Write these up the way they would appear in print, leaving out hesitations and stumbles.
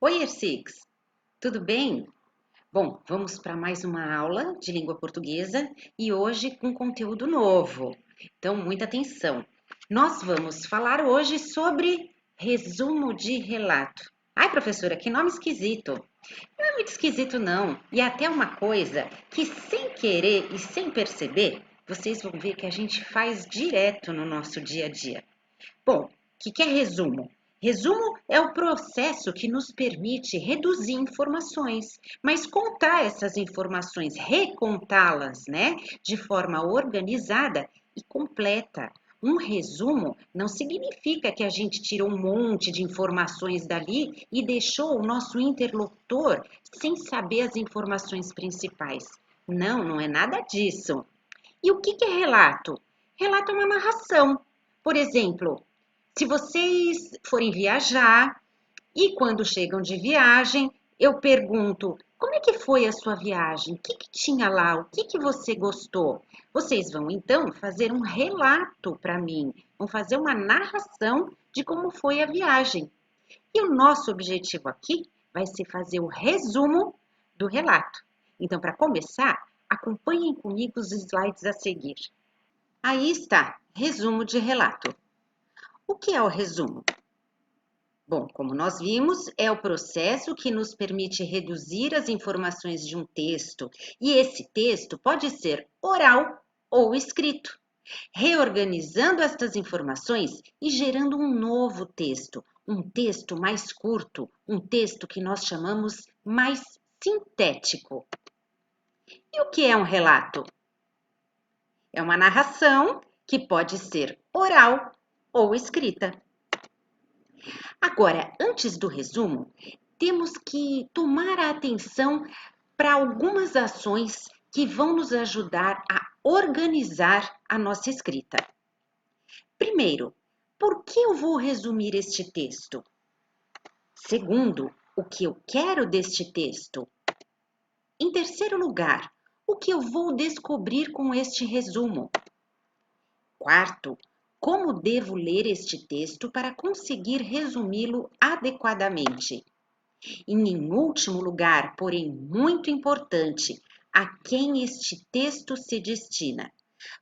Oi, Ersix, tudo bem? Bom, vamos para mais uma aula de língua portuguesa e hoje com conteúdo novo. Então, muita atenção. Nós vamos falar hoje sobre resumo de relato. Ai, professora, que nome esquisito. Não é muito esquisito, não. E é até uma coisa que, sem querer e sem perceber, vocês vão ver que a gente faz direto no nosso dia a dia. Bom, o que é resumo? Resumo é o processo que nos permite reduzir informações, mas contar essas informações, recontá-las, né, de forma organizada e completa. Um resumo não significa que a gente tirou um monte de informações dali e deixou o nosso interlocutor sem saber as informações principais. Não, não é nada disso. E o que é relato? Relato é uma narração. Por exemplo, se vocês forem viajar e quando chegam de viagem, eu pergunto: como é que foi a sua viagem? O que tinha lá? O que você gostou? Vocês vão então fazer um relato para mim, vão fazer uma narração de como foi a viagem. E o nosso objetivo aqui vai ser fazer o resumo do relato. Então, para começar, acompanhem comigo os slides a seguir. Aí está, resumo de relato. O que é o resumo? Bom, como nós vimos, é o processo que nos permite reduzir as informações de um texto, e esse texto pode ser oral ou escrito, reorganizando estas informações e gerando um novo texto, um texto mais curto, um texto que nós chamamos mais sintético. E o que é um relato? É uma narração que pode ser oral ou escrita. Agora, antes do resumo, temos que tomar a atenção para algumas ações que vão nos ajudar a organizar a nossa escrita. Primeiro, por que eu vou resumir este texto? Segundo, o que eu quero deste texto? Em terceiro lugar, o que eu vou descobrir com este resumo? Quarto, como devo ler este texto para conseguir resumi-lo adequadamente? E, em último lugar, porém muito importante, a quem este texto se destina?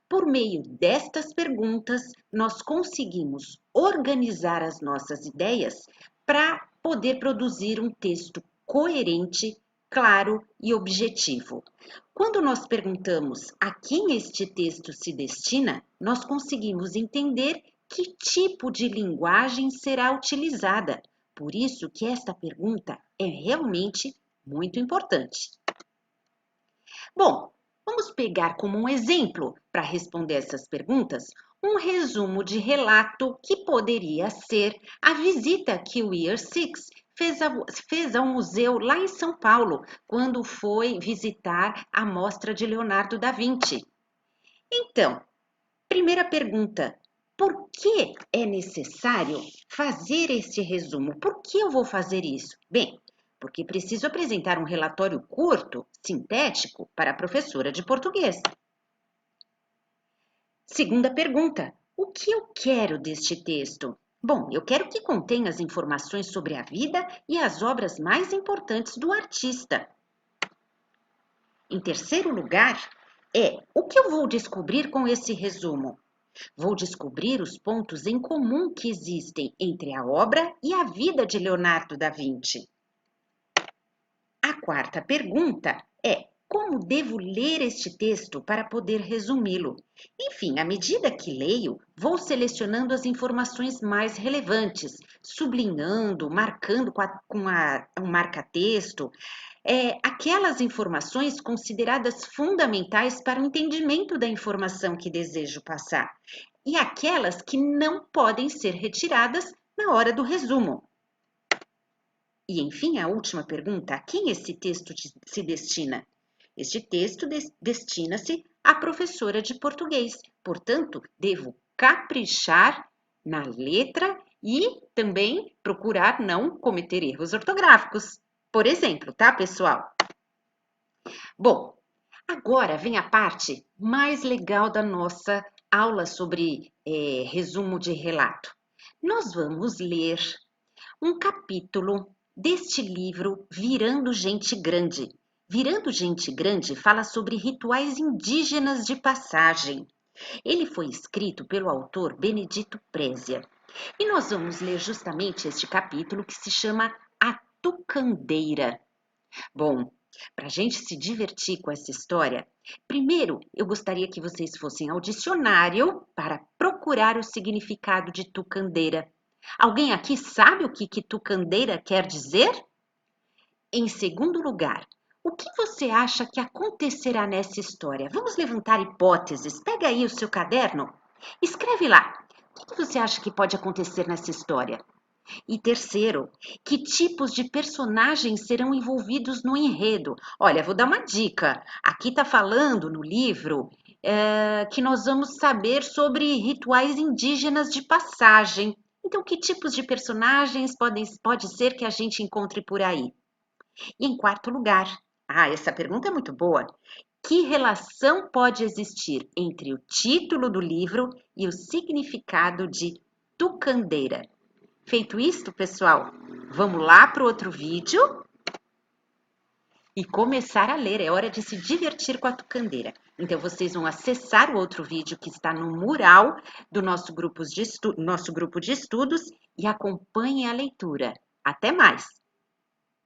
Por meio destas perguntas, nós conseguimos organizar as nossas ideias para poder produzir um texto coerente, claro e objetivo. Quando nós perguntamos a quem este texto se destina, nós conseguimos entender que tipo de linguagem será utilizada. Por isso que esta pergunta é realmente muito importante. Bom, vamos pegar como um exemplo para responder essas perguntas um resumo de relato que poderia ser a visita que o Year Six fez ao museu lá em São Paulo, quando foi visitar a mostra de Leonardo da Vinci. Então, primeira pergunta: por que é necessário fazer esse resumo? Por que eu vou fazer isso? Bem, porque preciso apresentar um relatório curto, sintético, para a professora de português. Segunda pergunta: o que eu quero deste texto? Bom, eu quero que contenha as informações sobre a vida e as obras mais importantes do artista. Em terceiro lugar, o que eu vou descobrir com esse resumo? Vou descobrir os pontos em comum que existem entre a obra e a vida de Leonardo da Vinci. A quarta pergunta é: como devo ler este texto para poder resumi-lo? Enfim, à medida que leio, vou selecionando as informações mais relevantes, sublinhando, marcando com um marca-texto, aquelas informações consideradas fundamentais para o entendimento da informação que desejo passar e aquelas que não podem ser retiradas na hora do resumo. E, enfim, a última pergunta: a quem esse texto se destina? Este texto destina-se à professora de português. Portanto, devo caprichar na letra e também procurar não cometer erros ortográficos. Por exemplo, tá, pessoal? Bom, agora vem a parte mais legal da nossa aula sobre resumo de relato. Nós vamos ler um capítulo deste livro Virando Gente Grande. Virando Gente Grande fala sobre rituais indígenas de passagem. Ele foi escrito pelo autor Benedito Prézia. E nós vamos ler justamente este capítulo que se chama A Tucandeira. Bom, para a gente se divertir com essa história, primeiro eu gostaria que vocês fossem ao dicionário para procurar o significado de tucandeira. Alguém aqui sabe o que tucandeira quer dizer? Em segundo lugar, o que você acha que acontecerá nessa história? Vamos levantar hipóteses. Pega aí o seu caderno, escreve lá. O que você acha que pode acontecer nessa história? E terceiro, que tipos de personagens serão envolvidos no enredo? Olha, vou dar uma dica. Aqui está falando no livro que nós vamos saber sobre rituais indígenas de passagem. Então, que tipos de personagens pode ser que a gente encontre por aí? E em quarto lugar, essa pergunta é muito boa. Que relação pode existir entre o título do livro e o significado de tucandeira? Feito isto, pessoal, vamos lá para o outro vídeo e começar a ler. É hora de se divertir com a tucandeira. Então, vocês vão acessar o outro vídeo que está no mural do nosso grupo de estudos e acompanhem a leitura. Até mais!